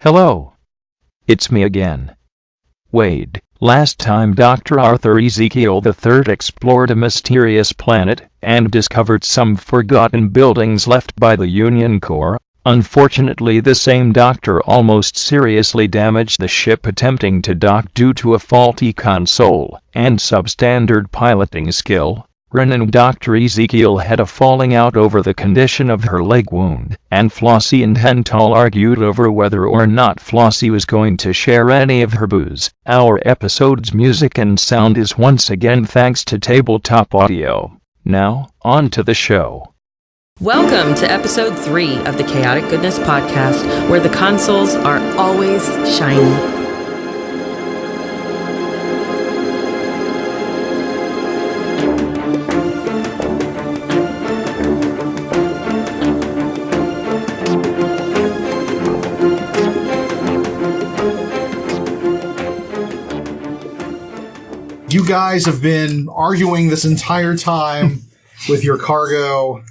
Hello. It's me again. Wade. Last time Dr. Arthur Ezekiel III explored a mysterious planet and discovered some forgotten buildings left by the Union Corps. Unfortunately, the same doctor almost seriously damaged the ship attempting to dock due to a faulty console and substandard piloting skill. Ren and Dr. Ezekiel had a falling out over the condition of her leg wound, and Flossie and Hental argued over whether or not Flossie was going to share any of her booze. Our episode's music and sound is once again thanks to Tabletop Audio. Now, on to the show. Welcome to episode 3 of the Chaotic Goodness Podcast, where the consoles are always shiny. You guys have been arguing this entire time with your cargo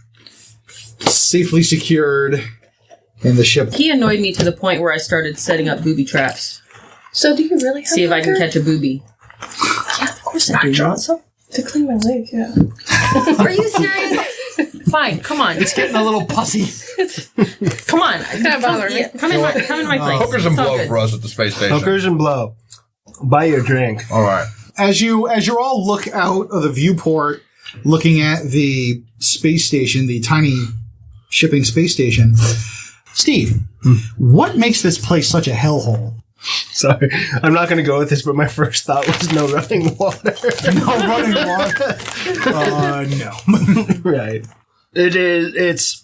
safely secured in the ship. He annoyed me to the point where I started setting up booby traps. So do you really have See if I can catch a booby. Yeah, of course I do. Also, to clean my leg, yeah. Are you serious? Fine, come on. It's getting a little pussy. Come on. Come in my place. Hookers and blow for us at the space station. Hookers and blow. Buy your drink. All right. As you all look out of the viewport, looking at the space station, the tiny shipping space station, Steve, what makes this place such a hellhole? Sorry, I'm not going to go with this, but my first thought was no running water. No running water? No. Right. It's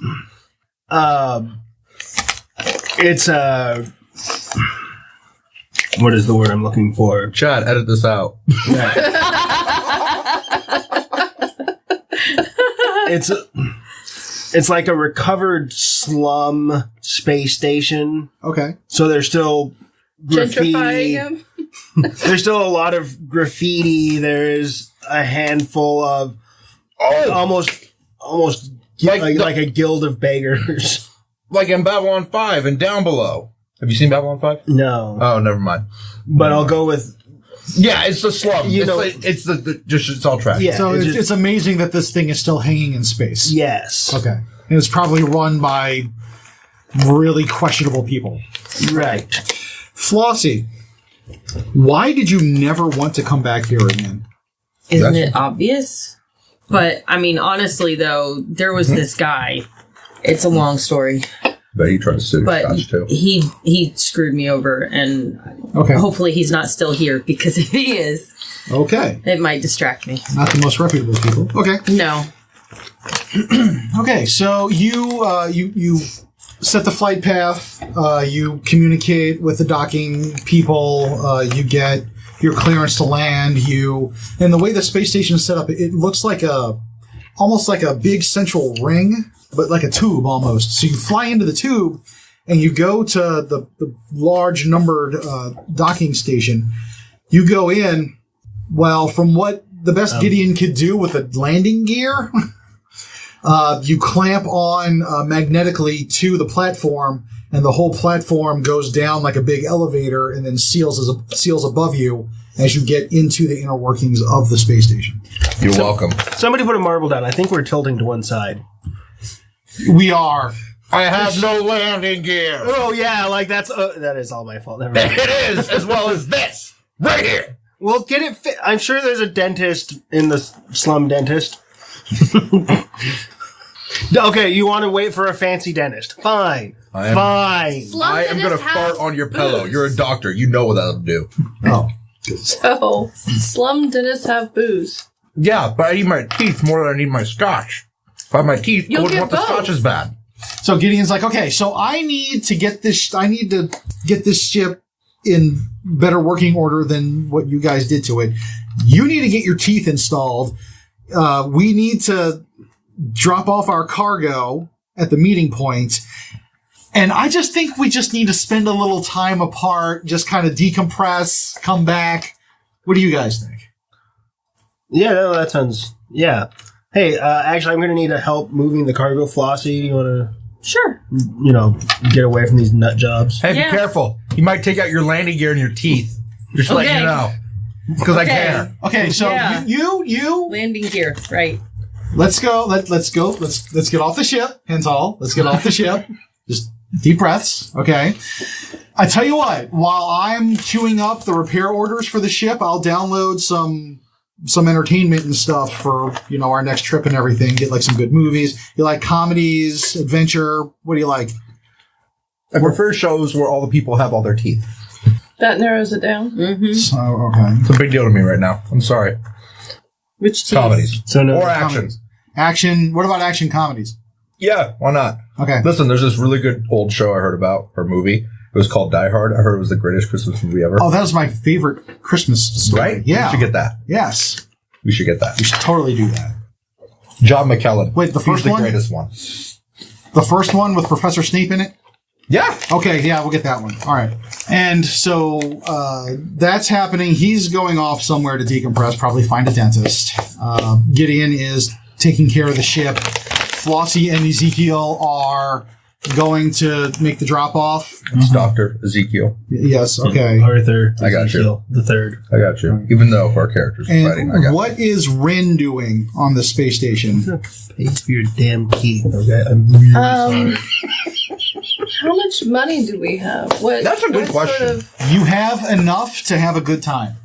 what is the word I'm looking for? Chad, edit this out. It's like a recovered slum space station. Okay. So there's still graffiti. Gentrifying him. There's still a lot of graffiti. There is a handful of almost like a guild of beggars. Like in Babylon 5 and Down Below. Have you seen Babylon 5? No. Oh, never mind. But I'll go with... Yeah, it's the slum. It's all trash. Yeah, So it's amazing that this thing is still hanging in space. Yes. Okay. And it's probably run by really questionable people. Right. Flossie, why did you never want to come back here again? Isn't it obvious? But, I mean, honestly, though, there was this guy. It's a long story. But he tried to sue Scotch, too. He screwed me over, and hopefully he's not still here, because if he is, it might distract me. Not the most reputable people. Okay. No. Okay, so you set the flight path, you communicate with the docking people, you get your clearance to land, and the way the space station is set up, it looks like almost like a big central ring, but like a tube almost. So you fly into the tube and you go to the large numbered docking station. You go in, well, from what the best Gideon could do with a landing gear, you clamp on magnetically to the platform, and the whole platform goes down like a big elevator and then seals above you as you get into the inner workings of the space station. You're welcome. Somebody put a marble down. I think we're tilting to one side. We are. I have no landing gear. Oh, yeah, like that is all my fault. Never mind. It is, as well as this. Right here. Well, get it fit. I'm sure there's a dentist in the slum dentist. Okay, you want to wait for a fancy dentist. Fine. Fine. I am going to fart on your pillow. You're a doctor. You know what that'll do. Oh. So, slum dentists have booze. Yeah, but I need my teeth more than I need my scotch. If I have my teeth, I wouldn't want the scotch as bad. So Gideon's like, okay, so I need to get this ship in better working order than what you guys did to it. You need to get your teeth installed. We need to drop off our cargo at the meeting point. And I just think we just need to spend a little time apart, just kind of decompress, come back. What do you guys think? Yeah, no, that sounds... Yeah. Hey, actually, I'm going to need help moving the cargo. Flossie, you want to Sure. You know, get away from these nut jobs. Hey, be careful. You might take out your landing gear and your teeth. Just letting you know. Because I care. Okay, so you landing gear, right? Let's go. Let's go. Let's get off the ship, Hental. Let's get off the ship. Just deep breaths. Okay. I tell you what. While I'm queuing up the repair orders for the ship, I'll download some entertainment and stuff for our next trip and everything. Get like some good movies. You like comedies, adventure? What do you like? I prefer shows where all the people have all their teeth. That narrows it down. Mm-hmm. So okay. It's a big deal to me right now. I'm sorry. Which teeth? Comedies. So no or action. Comedies. Action. What about action comedies? Yeah, why not? Okay. Listen, there's this really good old show I heard about, or movie. It was called Die Hard. I heard it was the greatest Christmas movie ever. Oh, that was my favorite Christmas story. Right? Yeah. We should get that. Yes. We should get that. We should totally do that. John McKellen. Wait, the first He's the one? greatest one. The first one with Professor Snape in it? Yeah. Okay, yeah, we'll get that one. All right. And so that's happening. He's going off somewhere to decompress, probably find a dentist. Gideon is taking care of the ship. Flossie and Ezekiel are going to make the drop-off. It's Dr. Ezekiel. Yes, okay. Arthur. I got Ezekiel, the third. I got you. Even though our characters are fighting, I And got what is Rin doing on the space station? Pay for your damn teeth, okay? I'm really sorry. How much money do we have? That's a good question. Sort of, You have enough to have a good time.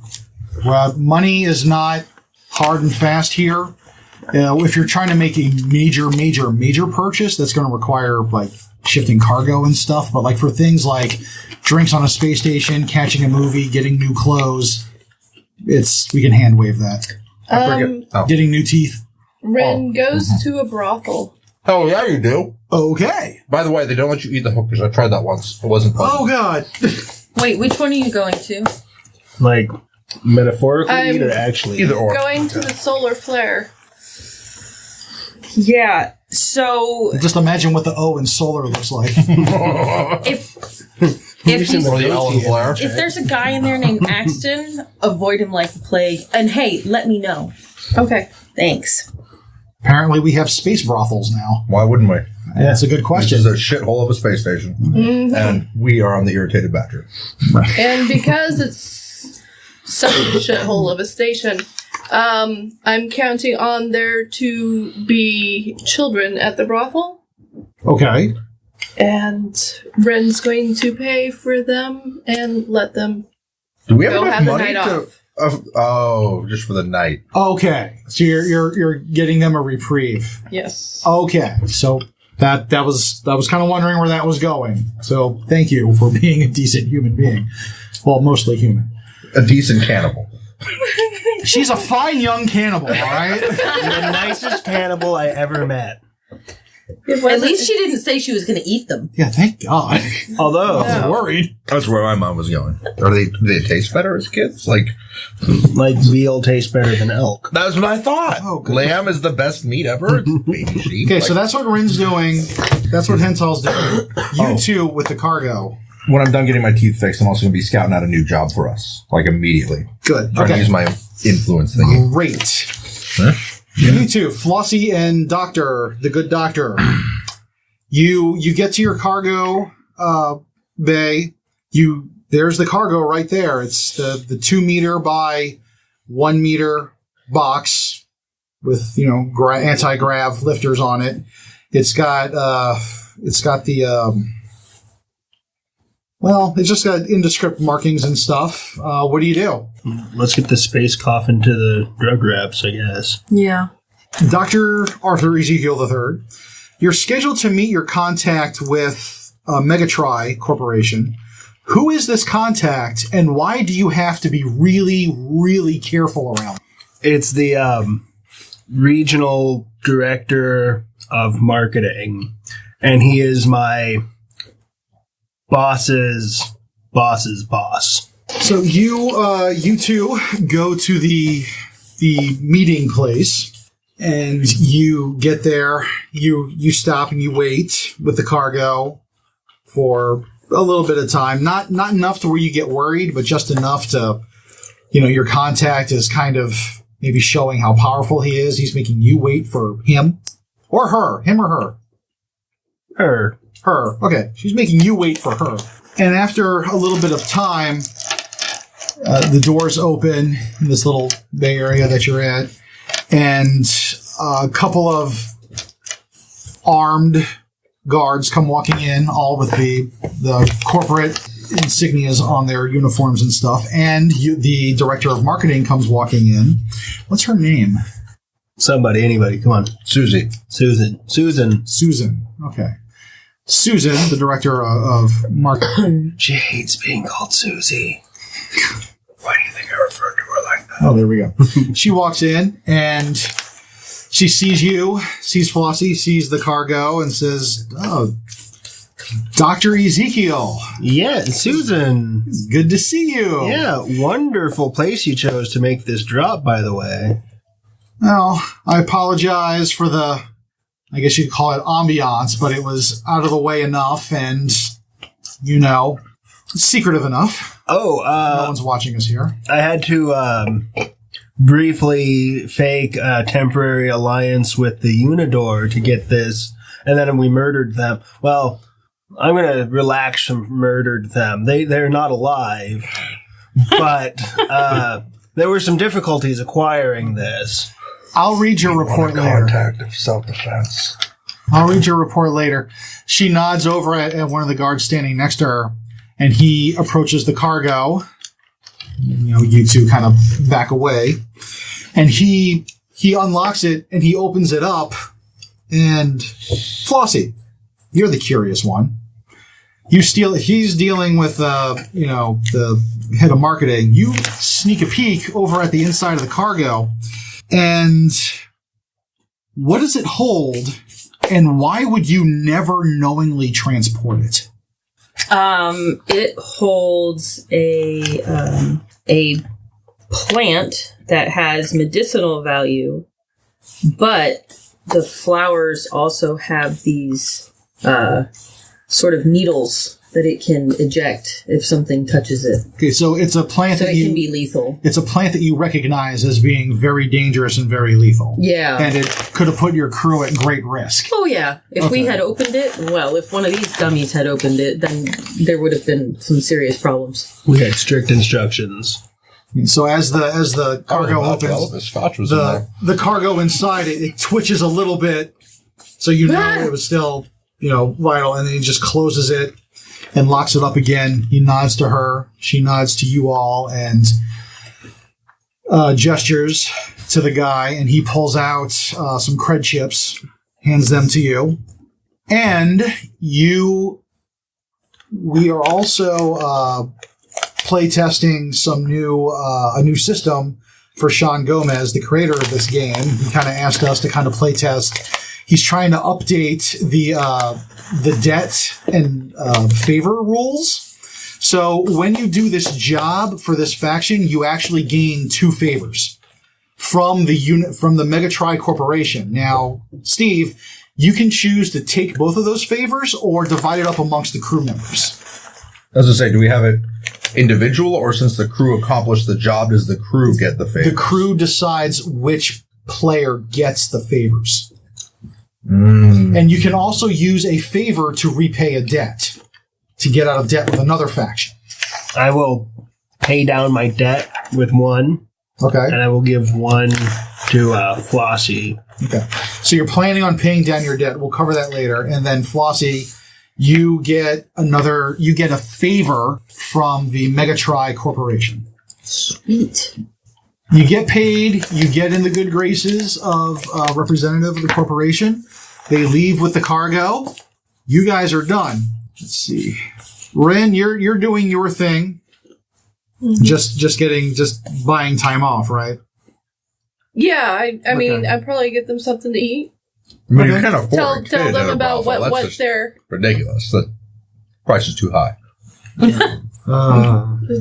Money is not hard and fast here. If you're trying to make a major purchase, that's going to require like shifting cargo and stuff. But like for things like drinks on a space station, catching a movie, getting new clothes, we can hand wave that. Getting new teeth. Ren goes to a brothel. Oh, yeah, you do. Okay. By the way, they don't let you eat the hookers. I tried that once. It wasn't fun. Oh, God. Wait, which one are you going to? Like, metaphorically or actually? Either or. Going to the solar flare. Yeah, so Just imagine what the O in solar looks like. if there's a guy in there named Axton, avoid him like the plague. And hey, let me know. Okay. Thanks. Apparently, we have space brothels now. Why wouldn't we? That's a good question. This is a shithole of a space station. Mm-hmm. And we are on the irritated badger. And because it's such a shithole of a station, I'm counting on there to be children at the brothel. Okay. And Ren's going to pay for them and let them Do we have go enough have the money night to... off. just for the night. Okay. So you're getting them a reprieve. Yes. Okay. So that was kind of wondering where that was going. So thank you for being a decent human being. Well, mostly human. A decent cannibal. She's a fine young cannibal, all right? The nicest cannibal I ever met. At least she didn't say she was going to eat them. Yeah, thank God. Although, I was worried. That's where my mom was going. Do they taste better as kids? Like veal tastes better than elk. That's what I thought. Oh, good. Lamb is the best meat ever. It's baby sheep. Okay, so that's what Rin's doing. That's what Hental's doing. You two with the cargo. When I'm done getting my teeth fixed, I'm also going to be scouting out a new job for us, like immediately. Good. Trying to use my influence thingy. Great. Huh? You too, Flossie and Doctor, the good doctor. You get to your cargo bay. There's the cargo right there. It's the 2 meter by 1 meter box with anti-grav lifters on it. It's got it's just got indescript markings and stuff. What do you do? Let's get the space coffin to the drug wraps, I guess. Yeah. Dr. Arthur Ezekiel III, you're scheduled to meet your contact with Megatri Corporation. Who is this contact, and why do you have to be really, really careful around? It's the regional director of marketing, and he is my boss's boss. So you two go to the meeting place, and you get there. You stop and you wait with the cargo for a little bit of time. Not enough to where you get worried, but just enough to, your contact is kind of maybe showing how powerful he is. He's making you wait for him or her, him or her. Her. Her. Okay. She's making you wait for her. And after a little bit of time, the doors open in this little bay area that you're at, and a couple of armed guards come walking in, all with the corporate insignias on their uniforms and stuff, and the director of marketing comes walking in. What's her name? Somebody, anybody, come on. Susan. Okay. Susan, the director of marketing. She hates being called Susie. Why do you think I referred to her like that? Oh, there we go. She walks in, and she sees you, sees Flossie, sees the cargo, and says, "Oh, Dr. Ezekiel." Yeah, Susan. It's good to see you. Yeah, wonderful place you chose to make this drop, by the way. Well, I apologize for the, I guess you'd call it ambiance, but it was out of the way enough and, secretive enough. Oh, no one's watching us here. I had to briefly fake a temporary alliance with the Unidor to get this, and then we murdered them. Well, I'm going to relax and murdered them. They're not alive, but there were some difficulties acquiring this. I'll read your report later. Contact of self-defense. I'll read your report later. She nods over at one of the guards standing next to her, and he approaches the cargo. You two kind of back away. And he unlocks it, and he opens it up. And Flossie, you're the curious one. He's dealing with, the head of marketing. You sneak a peek over at the inside of the cargo. And what does it hold? And why would you never knowingly transport it? It holds a plant that has medicinal value, but the flowers also have these sort of needles that it can eject if something touches it. Okay, so it's a plant so it can be lethal. It's a plant that you recognize as being very dangerous and very lethal. Yeah. And it could have put your crew at great risk. Oh, yeah. If we had opened it, well, if one of these dummies had opened it, then there would have been some serious problems. We had strict instructions. So as the cargo opens, the cargo inside it twitches a little bit, so it was still vital, and then he just closes it and locks it up again. He nods to her. She nods to you all and gestures to the guy, and he pulls out some cred chips, hands them to you. And we are also playtesting a new system for Sean Gomez, the creator of this game. He kind of asked us to kind of playtest. He's trying to update the debt and favor rules. So when you do this job for this faction, you actually gain 2 favors from the Megatri Corporation. Now, Steve, you can choose to take both of those favors or divide it up amongst the crew members. I was going to say, do we have it individual, or since the crew accomplished the job, does the crew get the favors? The crew decides which player gets the favors. And you can also use a favor to repay a debt, to get out of debt with another faction. I will pay down my debt with 1. Okay. And I will give 1 to Flossie. Okay. So you're planning on paying down your debt. We'll cover that later. And then Flossie, you get a favor from the Megatri Corporation. Sweet. You get paid, you get in the good graces of a representative of the corporation. They leave with the cargo. You guys are done. Let's see. Ren, you're doing your thing. Mm-hmm. Just buying time off, right? Yeah, I mean, I'd probably get them something to eat. I mean, you kind of tell them about what they're... ridiculous. The price is too high.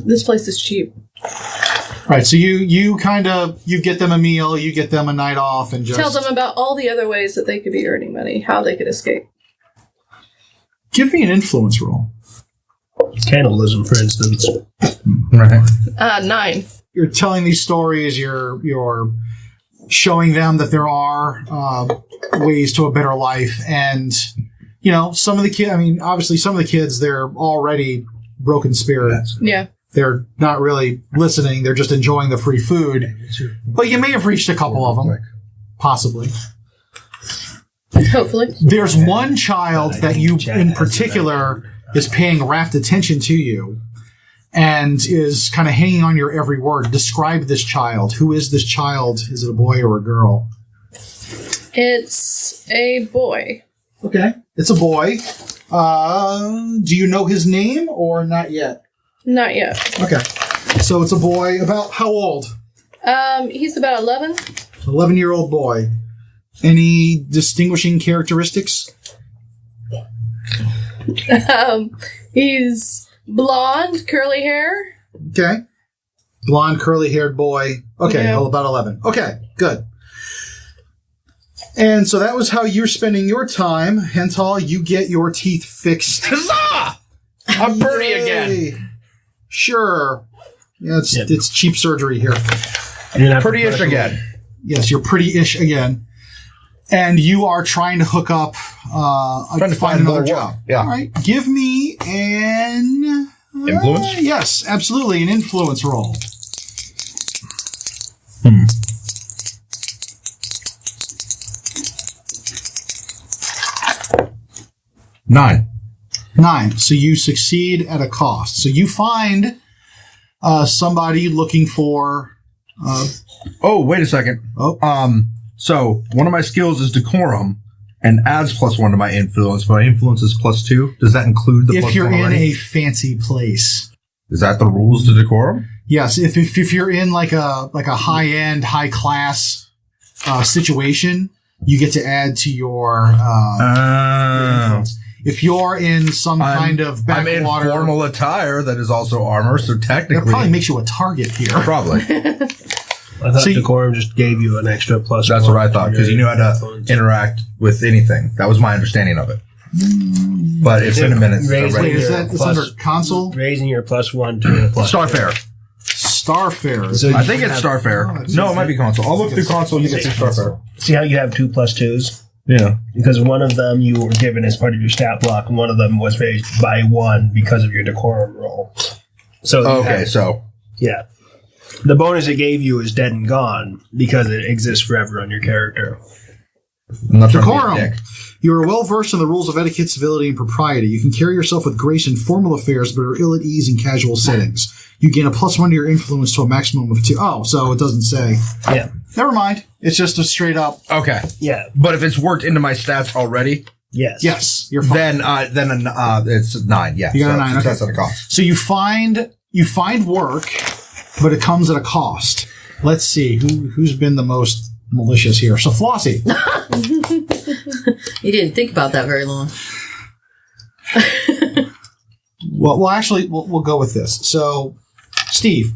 This place is cheap. Right, so you get them a meal, you get them a night off, and just... Tell them about all the other ways that they could be earning money, how they could escape. Give me an influence roll. Cannibalism, for instance. Right. 9. You're telling these stories, you're showing them that there are ways to a better life, and some of the kids, obviously some of the kids, they're already broken spirits. Yeah. They're not really listening. They're just enjoying the free food. But you may have reached a couple of them. Possibly. Hopefully. There's one child that you, in particular, is paying rapt attention to you and is kind of hanging on your every word. Describe this child. Who is this child? Is it a boy or a girl? It's a boy. Okay. It's a boy. Do you know his name or not yet? Not yet. Okay. So it's a boy. About how old? He's about 11. 11-year-old boy. Any distinguishing characteristics? He's blonde, curly hair. Okay. Blonde, curly-haired boy. Okay, Yeah. about 11. Okay, good. And so that was how you're spending your time. Hental, you get your teeth fixed. Huzzah! I'm pretty Yay. again. Sure. Yeah, it's cheap surgery here. Pretty-ish again. Yes, you're pretty-ish again. And you are trying to hook up, Trying to find another more job. work. Yeah. All right. Give me an... Influence? Yes, absolutely. An influence roll. 9. 9. So you succeed at a cost. So you find somebody looking for... Oh, wait a second. So one of my skills is decorum and adds +1 to my influence. My influence is +2. Does that include the if you're +1 in already? a fancy place. Is that the rules to decorum? Yes, if you're in like a high-end, high-class situation, you get to add to your influence. If you're in some kind of I'm backwater... in formal attire that is also armor, so That technically... probably makes you a target here. Probably. I thought So decorum just gave you an extra +1. That's what I thought, because you knew how to influence. interact with anything. That was my understanding of it. But it's been a minute since I Raise read Wait, it. is that it's under console? Raising your +1 to a +2. Starfare. Starfare. So I think it's Starfare. it's No, it might be console. I'll look through console and you can see Starfare. See how you have 2 +2s? Yeah. Because one of them you were given as part of your stat block, and one of them was raised by 1 because of your decorum roll. So you Okay, have- so... yeah. The bonus it gave you is dead and gone because it exists forever on your character. I'm not trying to be a Decorum. dick. You are well versed in the rules of etiquette, civility, and propriety. You can carry yourself with grace in formal affairs, but are ill at ease in casual settings. You gain a +1 to your influence to a maximum of 2. Oh, so it doesn't say. Yeah. Never mind. It's just a straight up. Okay. Yeah. But if it's worked into my stats already, Yes. Yes, you're fine. then it's 9. Yeah. You got a 9, okay. That's at a cost. So you find work, but it comes at a cost. Let's see who's been the most malicious here. So Flossie. You didn't think about that very long. Well, actually, we'll go with this. So, Steve,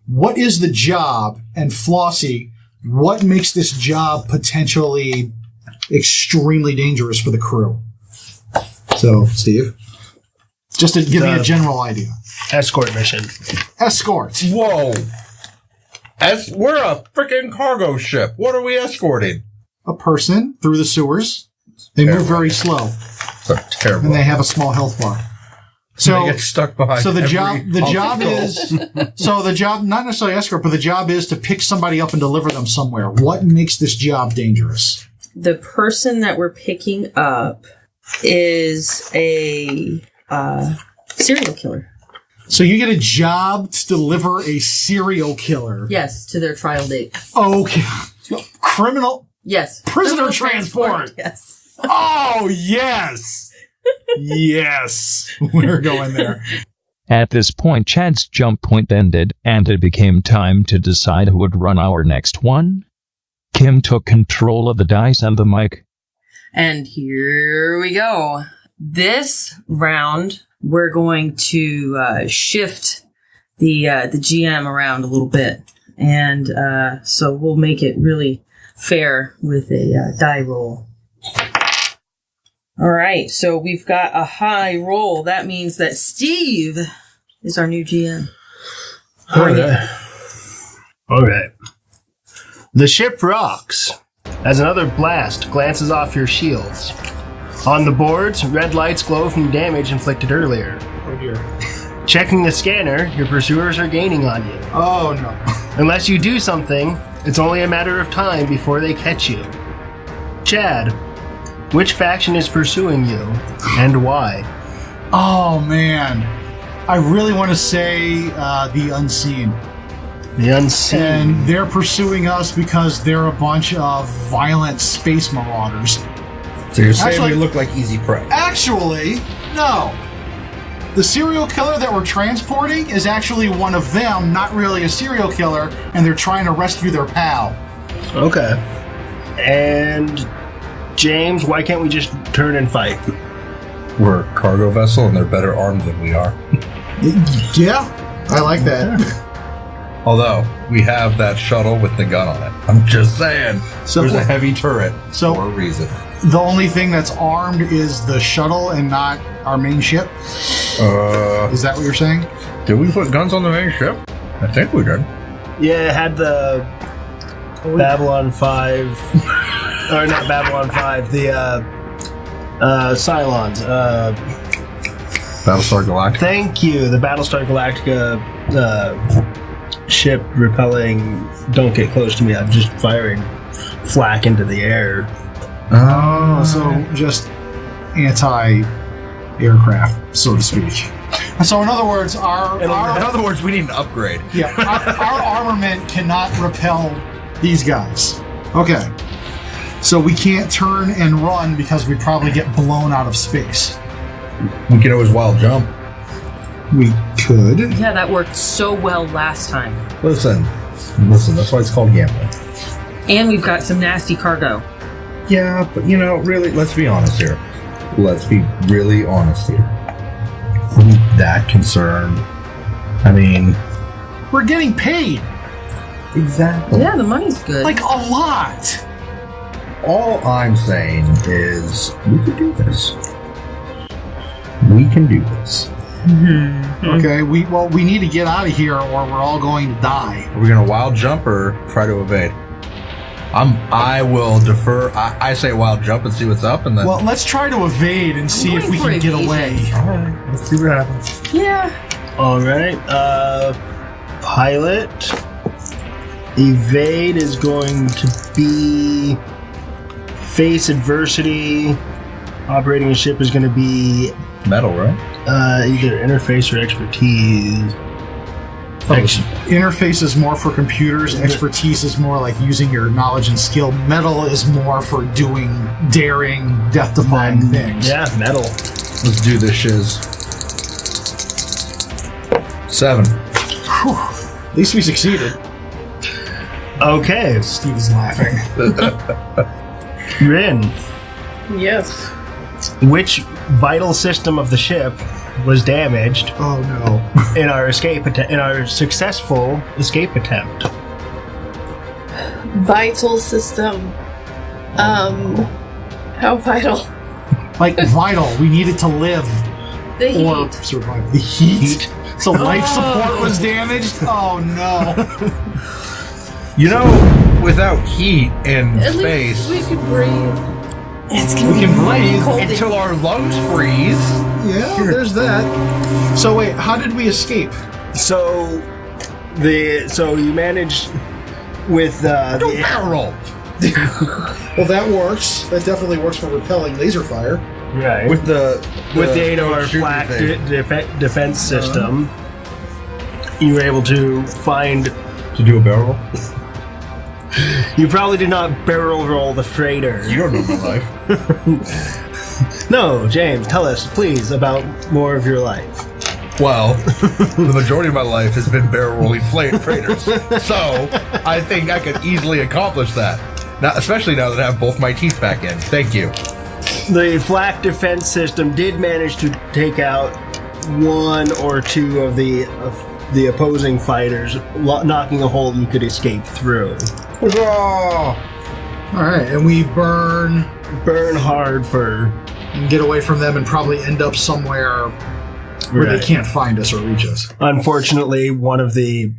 what is the job? And Flossie, what makes this job potentially extremely dangerous for the crew? So, Steve, just to give me a general idea. Escort mission. Escort. Whoa. We're a freaking cargo ship. What are we escorting? A person through the sewers. They move very slow, It's a terrible. and they have a small health bar. So they get stuck behind. So the every job obstacle. not necessarily escort, but the job is to pick somebody up and deliver them somewhere. What makes this job dangerous? The person that we're picking up is a serial killer. So you get a job to deliver a serial killer. Yes, to their trial date. Okay. Criminal. Yes. Prisoner Criminal transport. Yes. Oh, yes. Yes. We're going there. At this point, Chad's jump point ended, and it became time to decide who would run our next one. Kim took control of the dice and the mic. And here we go. This round, we're going to shift the GM around a little bit. And so we'll make it really fair with a die roll. All right, so we've got a high roll. That means that Steve is our new GM. All right. The ship rocks as another blast glances off your shields. On the boards, red lights glow from damage inflicted earlier. Oh dear. Checking the scanner, your pursuers are gaining on you. Oh no. Unless you do something, it's only a matter of time before they catch you. Chad, which faction is pursuing you, and why? Oh man. I really want to say the Unseen. The Unseen. And they're pursuing us because they're a bunch of violent space marauders. So you're saying Actually- we look like easy prey? Actually, no. The serial killer that we're transporting is actually one of them, not really a serial killer, and they're trying to rescue their pal. Okay. And James, why can't we just turn and fight? We're a cargo vessel, and they're better armed than we are. Yeah, I like that. Although, we have that shuttle with the gun on it. I'm just saying. So- There's a heavy turret So- for a reason. The only thing that's armed is the shuttle and not our main ship. Is that what you're saying? Did we put guns on the main ship? I think we did. Yeah, it had the Babylon 5... or not Babylon 5, the Cylons. Battlestar Galactica. Thank you, the Battlestar Galactica ship repelling... Don't get close to me, I'm just firing flak into the air. Oh, so just anti-aircraft, so to speak. So in other words, In our other words, we need an upgrade. yeah, our armament cannot repel these guys. Okay. So we can't turn and run because we'd probably get blown out of space. We can always wild jump. We could. Yeah, that worked so well last time. Listen, that's why it's called gambling. And we've got some nasty cargo. Yeah, but really, let's be honest here. Let's be really honest here. Are we that concerned? I mean, We're getting paid. exactly. Yeah, the money's good. Like a lot. All I'm saying is we can do this. We can do this. Okay, we need to get out of here or we're all going to die. Are we gonna wild jump or try to evade? I will defer. I say wild jump and see what's up, and then. Well, let's try to evade and see if going we for can get evasion. away. all right, let's see what happens. yeah. Alright, pilot. Evade is going to be face adversity. Operating a ship is going to be Metal, right? either interface or expertise. Interface is more for computers. Expertise is more like using your knowledge and skill. Metal is more for doing daring, death-defying things. Yeah, metal. Let's do this shiz. 7. At least we succeeded. Okay, Steve is laughing. Rin. Yes. Which vital system of the ship was damaged Oh no. in our successful escape attempt? Vital system. How vital? Like vital. We needed to live The or heat. survive. The heat. So life support was damaged? Oh no. Without heat in At space, least we could breathe. It's gonna We be can mighty breathe cold in until here. our lungs freeze. Yeah, there's that. So wait, how did we escape? So you managed with Don't the barrel roll. Well, that works. That definitely works for repelling laser fire. right With the aid of our shooting flak thing. defense system. You were able to find. To do a barrel roll? You probably did not barrel roll the freighter. You don't know my life. No, James, tell us, please, about more of your life. Well, the majority of my life has been barrel rolling freighters. So, I think I could easily accomplish that. Now, especially now that I have both my teeth back in. Thank you. The flak defense system did manage to take out one or two of the opposing fighters, knocking a hole you could escape through. Huzzah! All right, and we burn Burn hard for. and get away from them and probably end up somewhere where Right. they can't find us or reach us. Unfortunately, one of the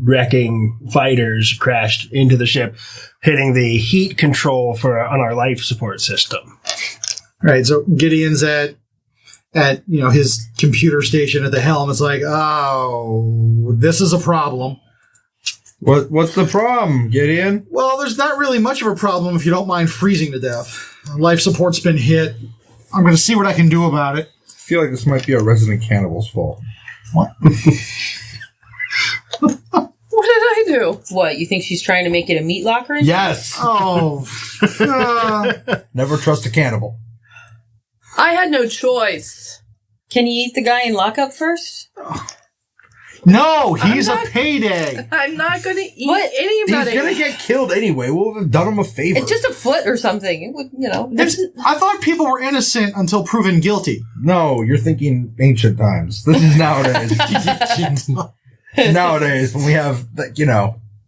wrecking fighters crashed into the ship, hitting the heat control on our life support system. Right, so Gideon's at his computer station at the helm. It's like, oh, this is a problem. What's the problem, Gideon? Well, there's not really much of a problem if you don't mind freezing to death. Life support's been hit. I'm going to see what I can do about it. I feel like this might be our resident cannibal's fault. What? What did I do? What, you think she's trying to make it a meat locker? Yes. Oh. Never trust a cannibal. I had no choice. Can you eat the guy in lockup first? No, he's a payday. I'm not going to eat What? anybody. He's gonna get killed anyway. We'll have done him a favor. It's just a foot or something. It would, I thought people were innocent until proven guilty. No, you're thinking ancient times. This is nowadays. Nowadays, when we have,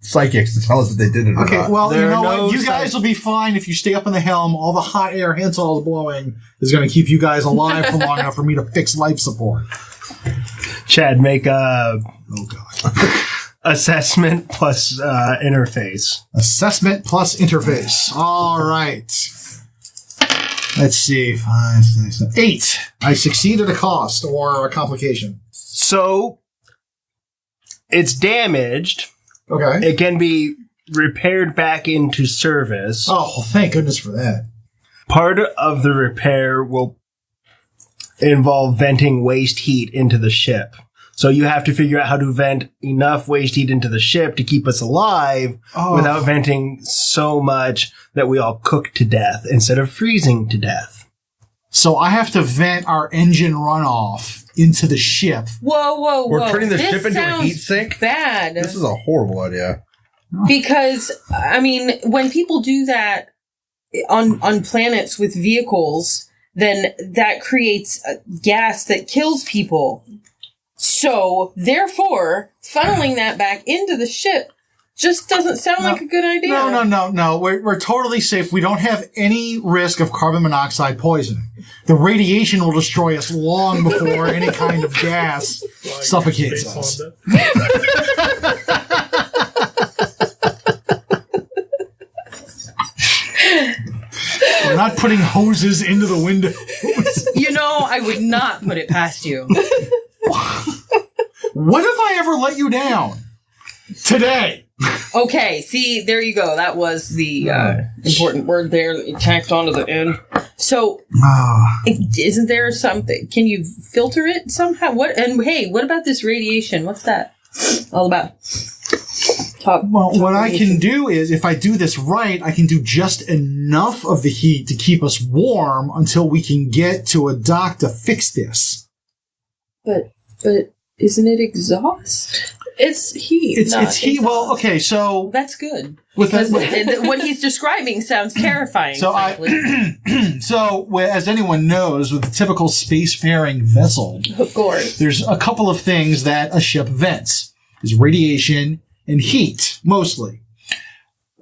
psychics to tell us that they did it or Okay, not. well, There you are know no what? You guys will be fine if you stay up in the helm. All the hot air Hensel's blowing is going to keep you guys alive for long enough for me to fix life support. Chad, make a assessment plus interface. Assessment plus interface. All right. Let's see. 5, 6, 7, 8. I succeed at a cost or a complication. So it's damaged. Okay. It can be repaired back into service. Oh, well, thank goodness for that. Part of the repair will involve venting waste heat into the ship. So you have to figure out how to vent enough waste heat into the ship to keep us alive without venting so much that we all cook to death instead of freezing to death. So I have to vent our engine runoff into the ship. Whoa. We're turning the This ship into a sounds heat sink? bad. This is a horrible idea. Because, I mean, when people do that on planets with vehicles, then that creates a gas that kills people. So, therefore, funneling that back into the ship just doesn't sound like a good idea. No. We're totally safe. We don't have any risk of carbon monoxide poisoning. The radiation will destroy us long before any kind of gas suffocates us. We're not putting hoses into the windows. I would not put it past you. What if I ever let you down? Today. Okay, see, there you go. That was the important word there that you tacked onto the end. So, isn't there something? Can you filter it somehow? What about this radiation? What's that all about? What I can do is, if I do this right, I can do just enough of the heat to keep us warm until we can get to a dock to fix this. But isn't it exhaust? It's heat. It's heat. Exhaust. Well, okay, so That's good. Because what he's describing sounds terrifying. So as anyone knows, with a typical spacefaring vessel, Of course. there's a couple of things that a ship vents. There's radiation and heat, mostly.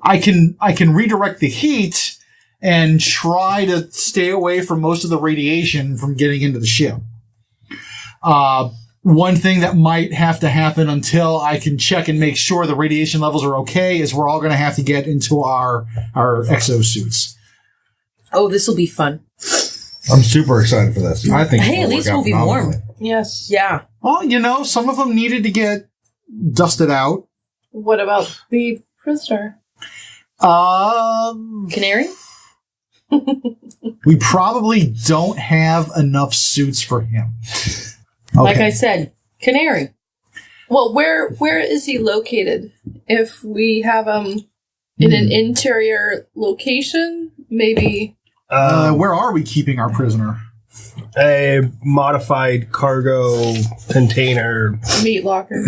I can redirect the heat and try to stay away from most of the radiation from getting into the ship. One thing that might have to happen until I can check and make sure the radiation levels are okay is we're all going to have to get into our exosuits. Oh, this will be fun. I'm super excited for this. I think. Hey, at least we'll be warm. Yes. Yeah. Well, some of them needed to get dusted out. What about the prisoner? Canary? We probably don't have enough suits for him. Okay. Like I said, Canary. Well, where is he located? If we have him in an interior location, maybe. Where are we keeping our prisoner? A modified cargo container. Meat locker.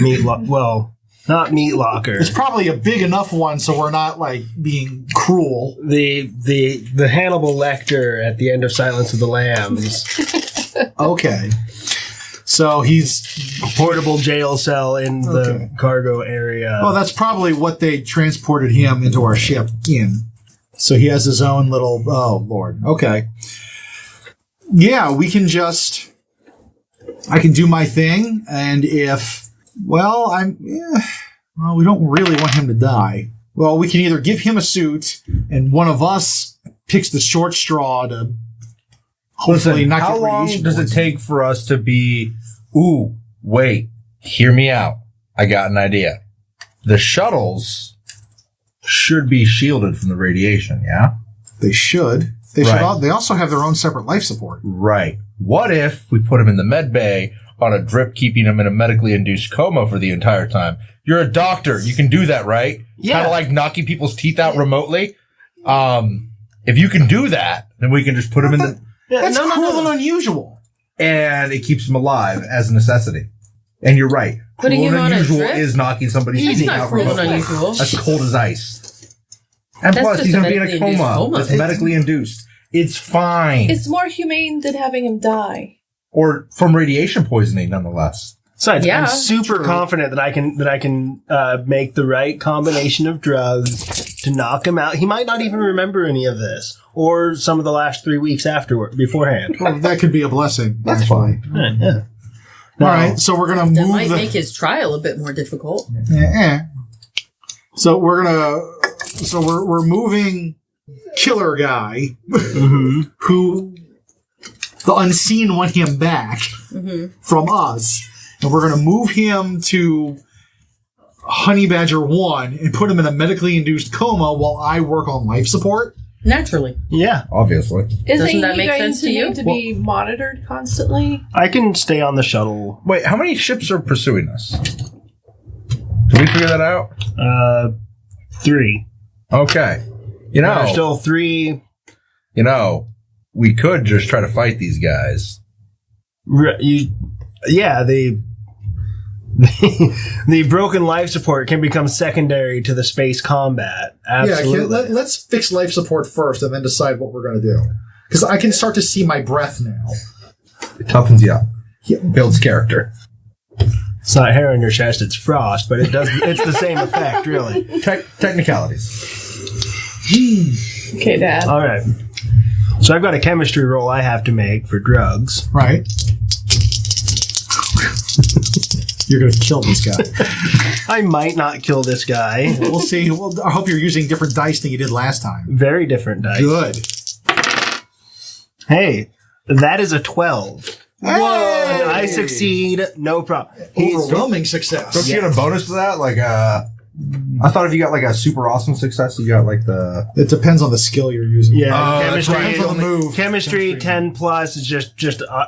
Not meat locker. It's probably a big enough one so we're not being cruel. The Hannibal Lecter at the end of Silence of the Lambs. Okay. So he's a portable jail cell in the cargo area. Well, that's probably what they transported him into our ship in. So he has his own little... Oh, Lord. Okay. Yeah, we can just... I can do my thing, and if... Well, we don't really want him to die. Well, we can either give him a suit, and one of us picks the short straw to hopefully Listen, not how get long radiation does it poisoning. take for us to be, ooh, wait, hear me out. I got an idea. The shuttles should be shielded from the radiation, yeah? They should. They Right. They also have their own separate life support. Right. What if we put them in the med bay on a drip, keeping them in a medically induced coma for the entire time? You're a doctor. You can do that, right? Yeah. Kind of like knocking people's teeth out remotely. If you can do that, then we can just put them in the... That's cruel and unusual. And it keeps them alive as a necessity. And you're right. Putting Cruel him and on a unusual drip? is knocking somebody's It's teeth not out cruel and remotely. unusual. That's cold as ice. And That's plus, just he's a going to be in a medically induced coma. coma. It's medically induced. It's fine. It's more humane than having him die. Or from radiation poisoning, nonetheless. Besides, Yeah, I'm super confident that I can make the right combination of drugs to knock him out. He might not even remember any of this or some of the last 3 weeks beforehand. Well, that could be a blessing. That's actually. fine. Yeah. All right, so we're gonna That move might the. make his trial a bit more difficult. So we're moving killer guy who the unseen want him back from us, and we're gonna move him to Honey Badger 1 and put him in a medically induced coma while I work on life support. Naturally. Yeah. Obviously. Doesn't that make sense to you? To be monitored constantly? I can stay on the shuttle. Wait, how many ships are pursuing us? Did we figure that out? 3. Okay. There's still 3. We could just try to fight these guys. The broken life support can become secondary to the space combat. Absolutely. Yeah, let's fix life support first and then decide what we're going to do. Because I can start to see my breath now. It toughens you up. Builds character. It's not hair on your chest, it's frost, but it's the same effect, really. Technicalities. Okay, Dad. All right. So I've got a chemistry roll I have to make for drugs. Right. You're going to kill this guy. I might not kill this guy. We'll see. Well, I hope you're using different dice than you did last time. Very different dice. Good. Hey, that is a 12. Hey! And I succeed, no problem. Overwhelming success. Don't you get a bonus to that? Like, I thought if you got like a super awesome success, you got like the... It depends on the skill you're using. Yeah, that's right. Depends on the move. Chemistry 10 plus is just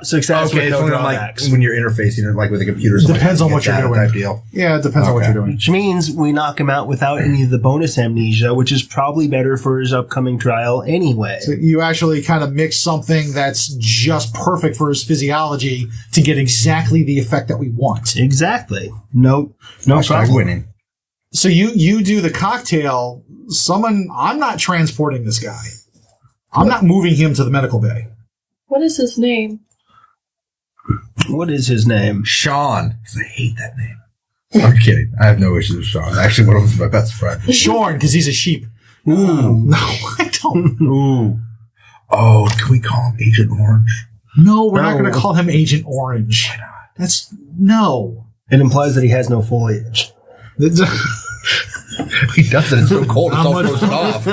success Okay, with it's no only drawbacks. like when you're interfacing it like with a computer. so Depends like, on what get you're that doing. Type deal. Yeah, it depends on what Okay. you're doing. Which means we knock him out without any of the bonus amnesia, which is probably better for his upcoming trial anyway. So you actually kind of mix something that's just perfect for his physiology to get exactly the effect that we want. Exactly. No problem. Winning. So you do the cocktail. I'm not transporting this guy. I'm not moving him to the medical bay. What is his name? What is his name? Sean. 'Cause I hate that name. I'm kidding. I have no issues with Sean. Actually, one of them is my best friend. Shorn, because he's a sheep. Ooh. No, I don't. Ooh. Oh, can we call him Agent Orange? No, we're not No. going to call him Agent Orange. Why not? That's no. It implies that he has no foliage. He does it. It's so cold. It's Not all much- frozen off.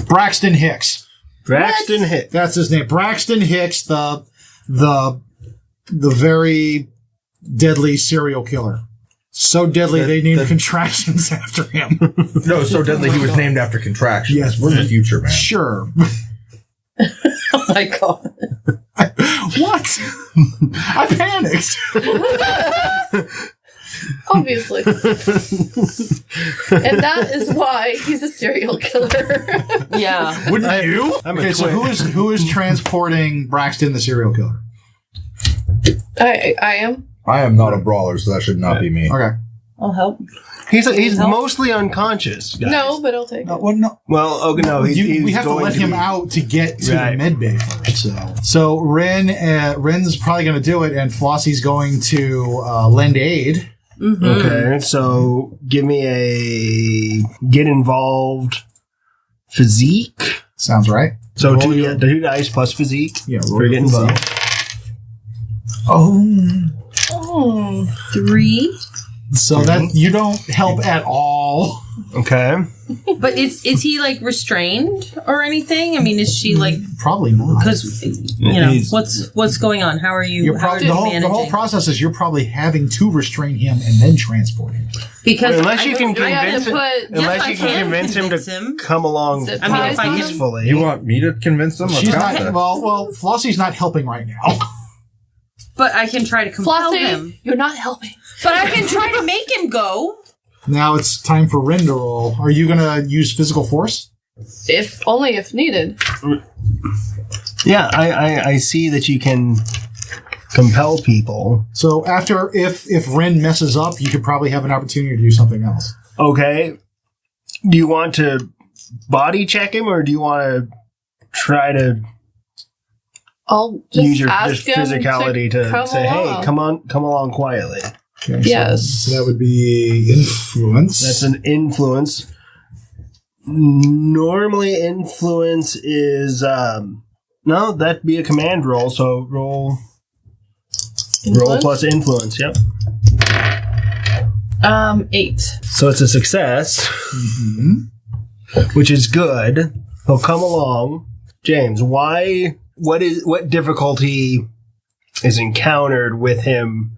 Braxton Hicks. Braxton Hicks. That's his name. Braxton Hicks, the very deadly serial killer. So deadly they named contractions after him. No, it's so deadly he was named after contractions. Yes. We're in the future, man. Sure. Oh my god. What? I panicked. Obviously. And that is why he's a serial killer. Yeah. Wouldn't you? I'm a Okay, so twin. who is transporting Braxton the serial killer? I am. I am not a brawler, so that should not be me. Okay. I'll help. He's help? mostly unconscious. Guys. No, but I'll take it. Well, no. Well, okay, no. We have to going let him be- out to get to Right. the med bay first. So Ren's probably going to do it, and Flossie's going to lend aid. Mm-hmm. Okay, so give me a get involved physique. Sounds right. So Roll two, your- 2 dice plus physique. Yeah, roll for your get involved. Oh. Oh. 3. So that you don't help at all. Okay. But is he like restrained or anything? I mean, is she like Probably not. because what's going on? How are you? You're probably, the whole process is you're probably having to restrain him and then transport him. Because unless you can I have convince to him, put. unless you can convince him to come along I mean, if I can- peacefully. You want me to convince them? She's not. Well, Flossie's not helping right now. but I can try to compel Flossie, him. you're not helping. But I can try to make him go. Now it's time for Rin to roll. Are you going to use physical force? Only if needed. Yeah, I see that you can compel people. So if Rin messes up, you could probably have an opportunity to do something else. Okay. Do you want to body check him, or do you want to try to I'll just use your ask him physicality to come say, along. "Hey, come along quietly"? Okay, Yes. So that would be influence. That's an influence. Normally, influence is no, that'd be a command roll. So roll plus influence. Yep. 8. So it's a success, which is good. He'll come along. James, why? What difficulty is encountered with him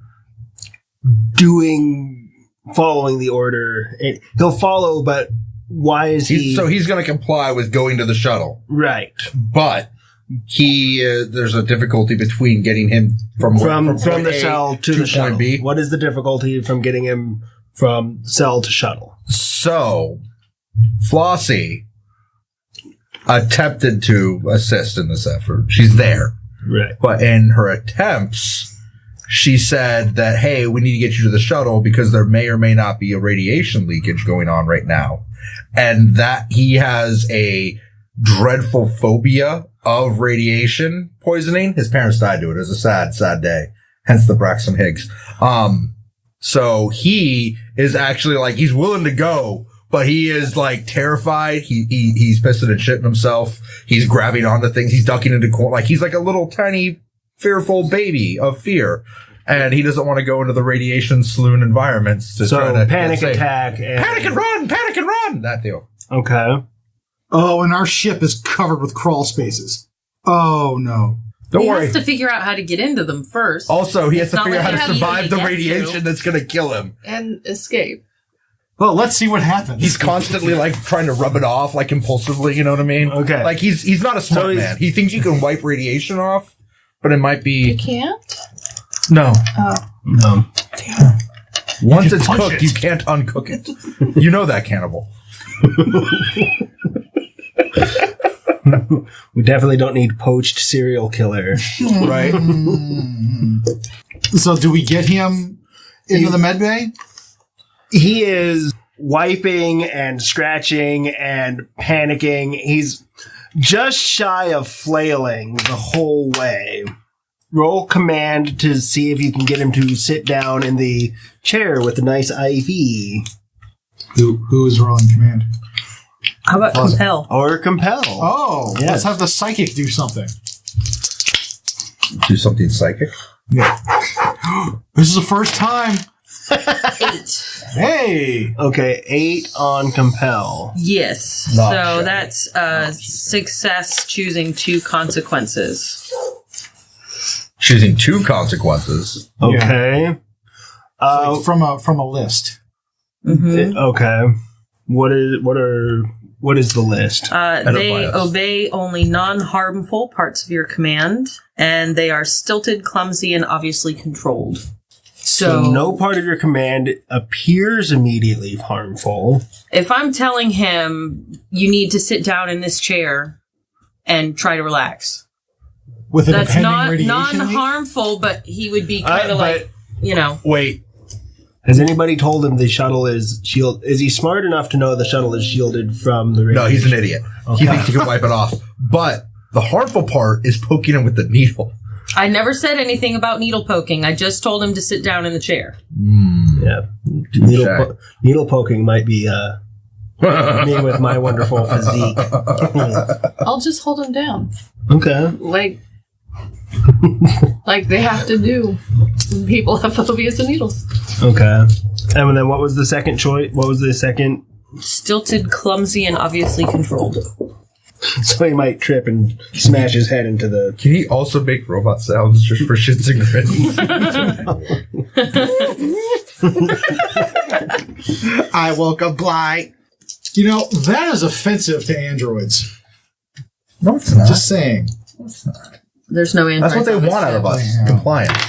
following the order? He'll follow, but why is he? So he's going to comply with going to the shuttle, Right. but there's a difficulty between getting him from From point the A cell to the shuttle. point B. What is the difficulty from getting him from cell to shuttle? So Flossie attempted to assist in this effort. She's there. Right. But in her attempts, she said that, hey, we need to get you to the shuttle because there may or may not be a radiation leakage going on right now. And that he has a dreadful phobia of radiation poisoning. His parents died to it. It was a sad, sad day. Hence the Braxton Higgs. So he is actually like, he's willing to go, but he is like terrified. He's pissing and shitting himself. He's grabbing onto things. He's ducking into corn. Like he's like a little tiny fearful baby of fear. And he doesn't want to go into the radiation saloon environments to try to panic get safe. attack. Panic and run! Panic and run! That deal. Okay. Oh, and our ship is covered with crawl spaces. Oh, no. Don't He worry. has to figure out how to get into them first. Also, he has to not figure out like how to it's easy survive to the get radiation to. that's going to kill him. And escape. Well, let's see what happens. He's constantly like trying to rub it off, like impulsively. You know what I mean? Okay. Like he's not a smart man. He thinks you can wipe radiation off, but it might You be can't? no. Oh. No. Once can it's punch cooked, it. you can't uncook it. You know that, cannibal. We definitely don't need poached serial killer. Right? So do we get him into the med bay? He is wiping and scratching and panicking. He's just shy of flailing the whole way. Roll command to see if you can get him to sit down in the chair with a nice IV. Who is rolling command? How about compel? Or compel. Oh, Yes. let's have the psychic do something. Do something psychic. Yeah. This is the first time. 8. Hey. Okay, 8 on compel. Yes. Not so sure. that's success choosing 2 consequences. Choosing 2 consequences. Okay. Like from a list. Okay. What is the list? They obey only non-harmful parts of your command, and they are stilted, clumsy, and obviously controlled. So no part of your command appears immediately harmful. If I'm telling him, you need to sit down in this chair and try to relax, With an that's impending not radiation leak? non-harmful, but he would be kind of like, Wait. Has anybody told him the shuttle is shielded? Is he smart enough to know the shuttle is shielded from the radiation? No, he's an idiot. He thinks he can wipe it off. But the harmful part is poking him with the needle. I never said anything about needle poking. I just told him to sit down in the chair. Yeah. Needle poking might be me with my wonderful physique. I'll just hold him down. Okay. Like they have to do. People have phobias of needles. Okay. And then what was the second choice? What was the second Stilted, clumsy, and obviously controlled. So he might trip and smash his head into the... Can he also make robot sounds just for shits and grins? I woke up blind. You know, that is offensive to androids. No, it's not. Just saying. There's no androids. That's what they on this want out of show. us. Yeah. Compliance.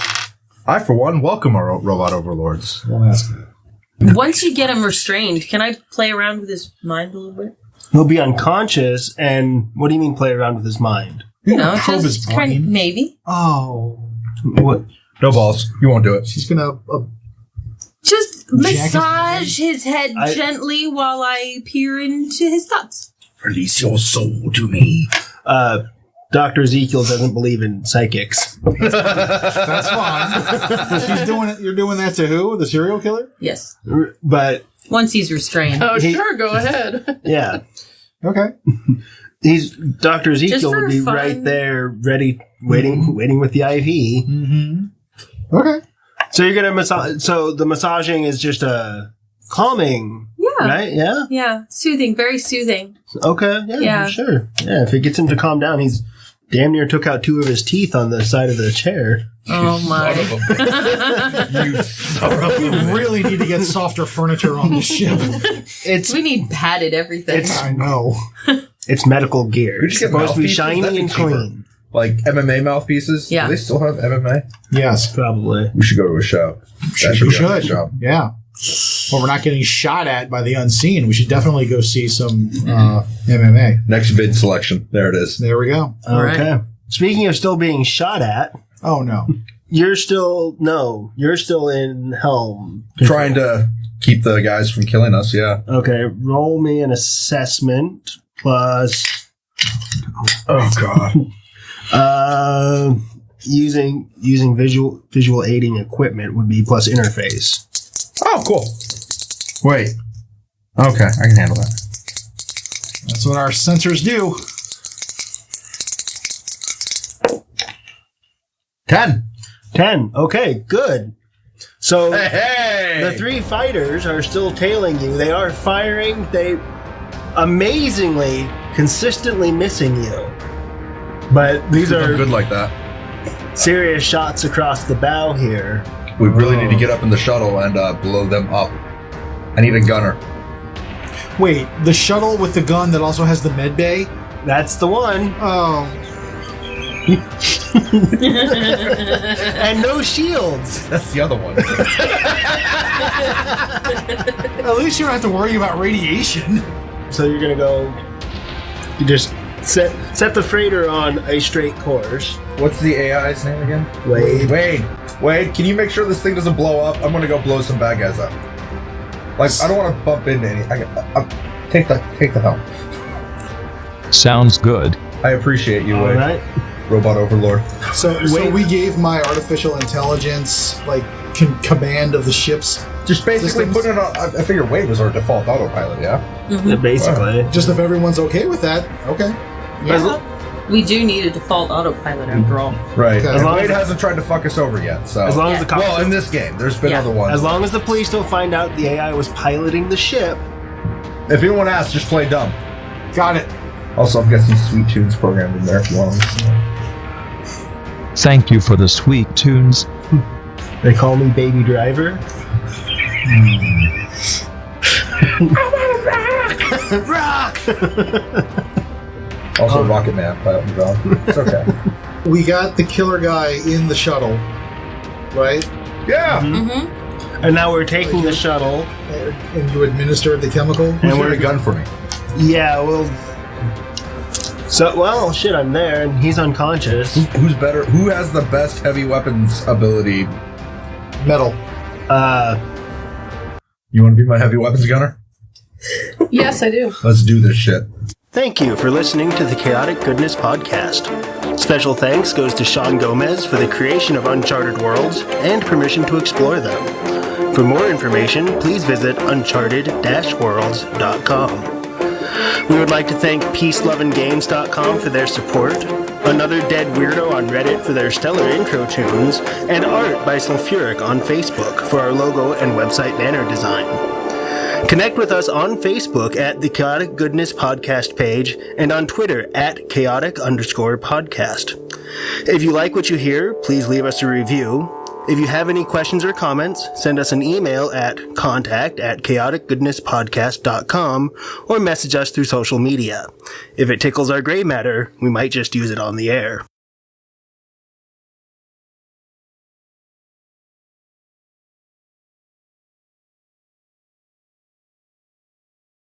I, for one, welcome our robot overlords. Well, that's good. Once you get him restrained, can I play around with his mind a little bit? He'll be unconscious, and what do you mean play around with his mind? You know, probe his just kind of, brain. maybe. Oh. What? No balls. You won't do it. She's gonna... Just Jack massage his head gently while I peer into his thoughts. Release your soul to me. Dr. Ezekiel doesn't believe in psychics. That's fine. She's doing it. You're doing that to who? The serial killer? Yes. But, Once he's restrained. Oh, sure, go ahead. yeah. Okay. Dr. Ezekiel Just for would be fun. right there, ready, waiting with the IV. Mm-hmm. Okay. So you're gonna massage. So the massaging is just a calming, Yeah. right? Yeah. Yeah. Soothing. Very soothing. Okay. Yeah. Yeah. Sure. Yeah. If it gets him to calm down, he's damn near took out 2 of his teeth on the side of the chair. Oh my. You son of a We really need to get softer furniture on the ship. It's We need padded everything. I know. it's medical gear. Could It's you get supposed to be mouthpieces? That'd shiny be and cheaper. clean. Like MMA mouthpieces? Yeah. Do they still have MMA? Yes. Probably. We should go to a show. That We be a nice should. job. Yeah. Well, we're not getting shot at by the unseen. We should definitely go see some MMA. Next vid selection. There it is. There we go. Okay. Right. Speaking of still being shot at, Oh, no. you're still in Helm. Trying to keep the guys from killing us, yeah. Okay, roll me an assessment plus Oh, God. using visual aiding equipment would be plus interface. Oh, cool. Wait. Okay, I can handle that. That's what our sensors do. 10. Okay, good. So Hey! the 3 fighters are still tailing you. They are firing. They amazingly, consistently missing you. But these I'm are good like that. serious shots across the bow here. We really need to get up in the shuttle and blow them up. I need a gunner. Wait, the shuttle with the gun that also has the med bay? That's the one. Oh. And no shields. That's the other one. At least you don't have to worry about radiation. So you're gonna go. You just set the freighter on a straight course. What's the AI's name again? Wade. Can you make sure this thing doesn't blow up? I'm gonna go blow some bad guys up. Like, I don't want to bump into any. Take the helm. Sounds good. I appreciate you, All Wade. right. Robot Overlord. So we gave my artificial intelligence, like, command of the ships. Just basically Systems? putting it on. I figure Wade was our default autopilot, yeah? Yeah, basically. Just if everyone's okay with that, okay. Yeah. We do need a default autopilot after all. Right. Okay. And As long Wade as- hasn't tried to fuck us over yet, so. As long as the cops. Well, in this game, there's been Yeah. other ones. As long as the police don't find out the AI was piloting the ship. If anyone asks, just play dumb. Got it. Also, I've got some sweet tunes programmed in there if you want them. Thank you for the sweet tunes. They call me Baby Driver. Rock! Also, Rocket Man by Elton John. It's okay. We got the killer guy in the shuttle, right? Yeah! Mm-hmm. And now we're taking the shuttle. And you administered the chemical? Who's And got we're a gun for me? Yeah, well. So, well, shit, I'm there, and he's unconscious. Who's better? Who has the best heavy weapons ability? Metal. You want to be my heavy weapons gunner? Yes, I do. Let's do this shit. Thank you for listening to the Chaotic Goodness Podcast. Special thanks goes to Sean Gomez for the creation of Uncharted Worlds and permission to explore them. For more information, please visit uncharted-worlds.com. We would like to thank peacelovingames.com for their support, Another Dead Weirdo on Reddit for their stellar intro tunes, and art by Sulfuric on Facebook for our logo and website banner design. Connect with us on Facebook at the Chaotic Goodness Podcast page and on Twitter at chaotic_podcast. If you like what you hear, please leave us a review. If you have any questions or comments, send us an email at contact@chaoticgoodnesspodcast.com or message us through social media. If it tickles our gray matter, we might just use it on the air.